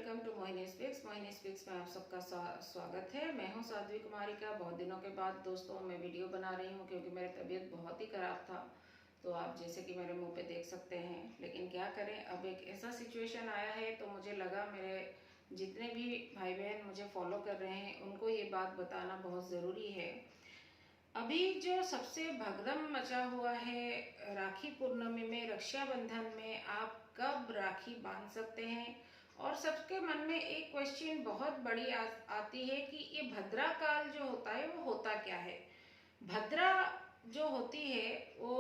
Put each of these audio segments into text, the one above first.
Welcome to Mohini speaks. Mohini speaks में आप सबका स्वागत है। मैं हूं साध्वी कुमारी का। बहुत दिनों के बाद दोस्तों मैं वीडियो बना रही हूं क्योंकि मेरी तबीयत बहुत ही ख़राब था, तो आप जैसे कि मेरे मुंह पे देख सकते हैं। लेकिन क्या करें, अब एक ऐसा सिचुएशन आया है तो मुझे लगा मेरे जितने भी भाई बहन मुझे फॉलो कर रहे हैं उनको ये बात बताना बहुत ज़रूरी है। अभी जो सबसे भगदम मचा हुआ है राखी पूर्णिमा में, रक्षाबंधन में आप कब राखी बांध सकते हैं, और सबके मन में एक क्वेश्चन बहुत बड़ी आती है कि ये भद्रा काल जो होता है वो होता क्या है। भद्रा जो होती है वो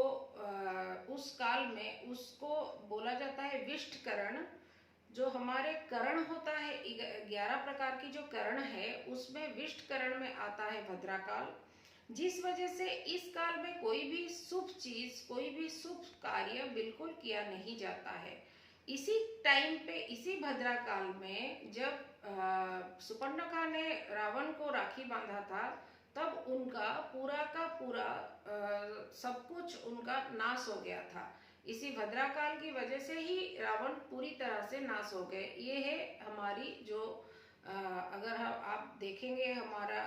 उस काल में उसको बोला जाता है विष्टकरण। जो हमारे करण होता है 11 प्रकार की जो करण है उसमें विष्टकरण में आता है भद्रा काल, जिस वजह से इस काल में कोई भी शुभ चीज, कोई भी शुभ कार्य बिल्कुल किया नहीं जाता है। इसी टाइम पे, इसी भद्रा काल में जब सुपर्णखा ने रावण को राखी बांधा था, तब उनका पूरा का पूरा सब कुछ उनका नाश हो गया था। इसी भद्रा काल की वजह से ही रावण पूरी तरह से नाश हो गए। ये है हमारी जो अगर आप देखेंगे हमारा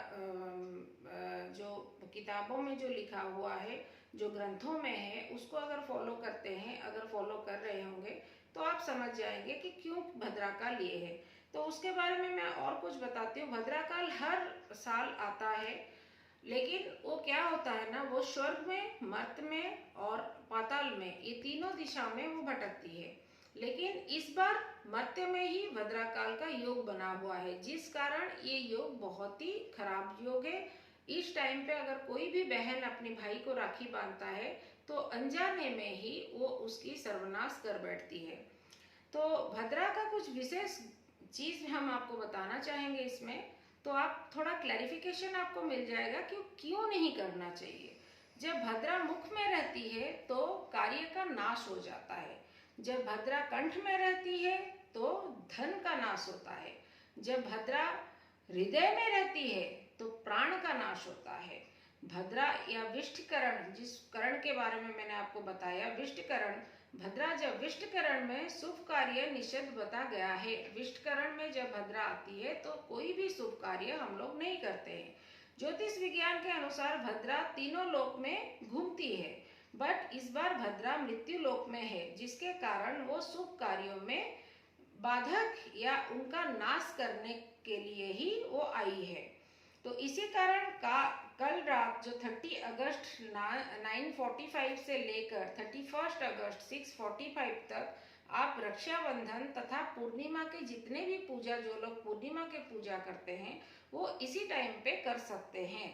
जो किताबों में जो लिखा हुआ है, जो ग्रंथों में है, उसको अगर फॉलो करते हैं, अगर फॉलो कर रहे होंगे तो आप समझ जाएंगे कि क्यों भद्रा काल ये है। तो उसके बारे में मैं और कुछ बताती हूँ। भद्रा काल हर साल आता है, लेकिन वो क्या होता है ना, वो स्वर्ग में, मर्त्य में और पाताल में, ये तीनों दिशा में वो भटकती है। लेकिन इस बार मर्त्य में ही भद्रा काल का योग बना हुआ है, जिस कारण ये योग बहुत ही खराब योग है। इस टाइम पे अगर कोई भी बहन अपने भाई को राखी बांधता है तो अनजाने में ही वो उसकी सर्वनाश कर बैठती है। तो भद्रा का कुछ विशेष चीज हम आपको बताना चाहेंगे इसमें, तो आप थोड़ा क्लैरिफिकेशन आपको मिल जाएगा कि क्यों नहीं करना चाहिए। जब भद्रा मुख में रहती है तो कार्य का नाश हो जाता है। जब भद्रा कंठ में रहती है तो धन का नाश होता है। जब भद्रा हृदय में रहती है तो प्राण का नाश होता है। भद्रा या विष्टकरण, जिस करण के बारे में मैंने आपको बताया, विष्टकरण, भद्रा जब विष्टकरण में शुभ कार्य निषेध बता गया है। विष्टकरण में जब भद्रा आती है तो कोई भी शुभ कार्य हम लोग नहीं करते हैं। ज्योतिष विज्ञान के अनुसार भद्रा तीनों लोक में घूमती है, बट इस बार भद्रा मृत्यु लोक में है, जिसके कारण वो शुभ कार्यों में बाधक या उनका नाश करने के लिए ही वो आई है। तो इसी कारण कल रात जो 30 अगस्त 9:45 से लेकर 31 अगस्त 6:45 तक आप रक्षाबंधन तथा पूर्णिमा के जितने भी पूजा, जो लोग पूर्णिमा के पूजा करते हैं वो इसी टाइम पे कर सकते हैं।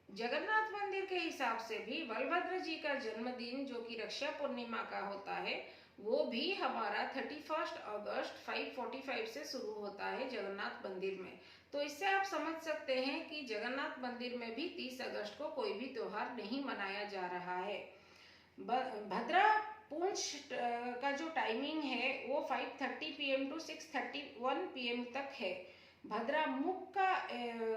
जगन्नाथ मंदिर के हिसाब से भी बलभद्र जी का जन्मदिन जो कि रक्षा पूर्णिमा का होता है, वो भी हमारा 31 अगस्त 5:45 से शुरू होता है जगन्नाथ मंदिर में। तो इससे आप समझ सकते हैं कि जगन्नाथ मंदिर में भी 30 अगस्त को कोई भी त्योहार नहीं मनाया जा रहा है। भद्रा पूंछ का जो टाइमिंग है वो 5:30 PM टू 6:31 PM तक है। भद्रा मुख का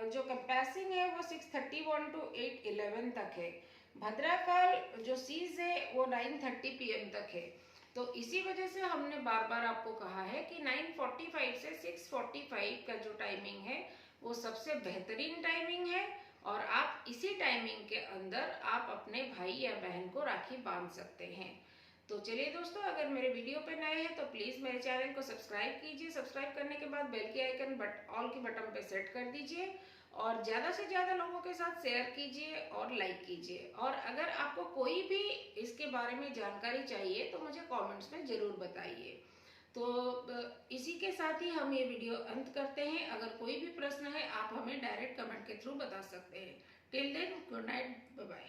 जो कंपासिंग है वो 6:31 टू 8:11 तक है। भद्रा काल जो सीज है वो 9:30 PM तक है। तो इसी वजह से हमने बार बार आपको कहा है कि 9:45 से 6:45 का जो टाइमिंग है वो सबसे बेहतरीन टाइमिंग है, और आप इसी टाइमिंग के अंदर आप अपने भाई या बहन को राखी बांध सकते हैं। तो चलिए दोस्तों, अगर मेरे वीडियो पे नए हैं तो प्लीज़ मेरे चैनल को सब्सक्राइब कीजिए। सब्सक्राइब करने के बाद बेल की आइकन ऑल की बटन पे सेट कर दीजिए, और ज़्यादा से ज़्यादा लोगों के साथ शेयर कीजिए और लाइक कीजिए। और अगर आपको कोई भी इसके बारे में जानकारी चाहिए तो मुझे कमेंट्स में ज़रूर बताइए। तो इसी के साथ ही हम ये वीडियो अंत करते हैं। अगर कोई भी प्रश्न है आप हमें डायरेक्ट कमेंट के थ्रू बता सकते हैं। Till then, good night, bye bye.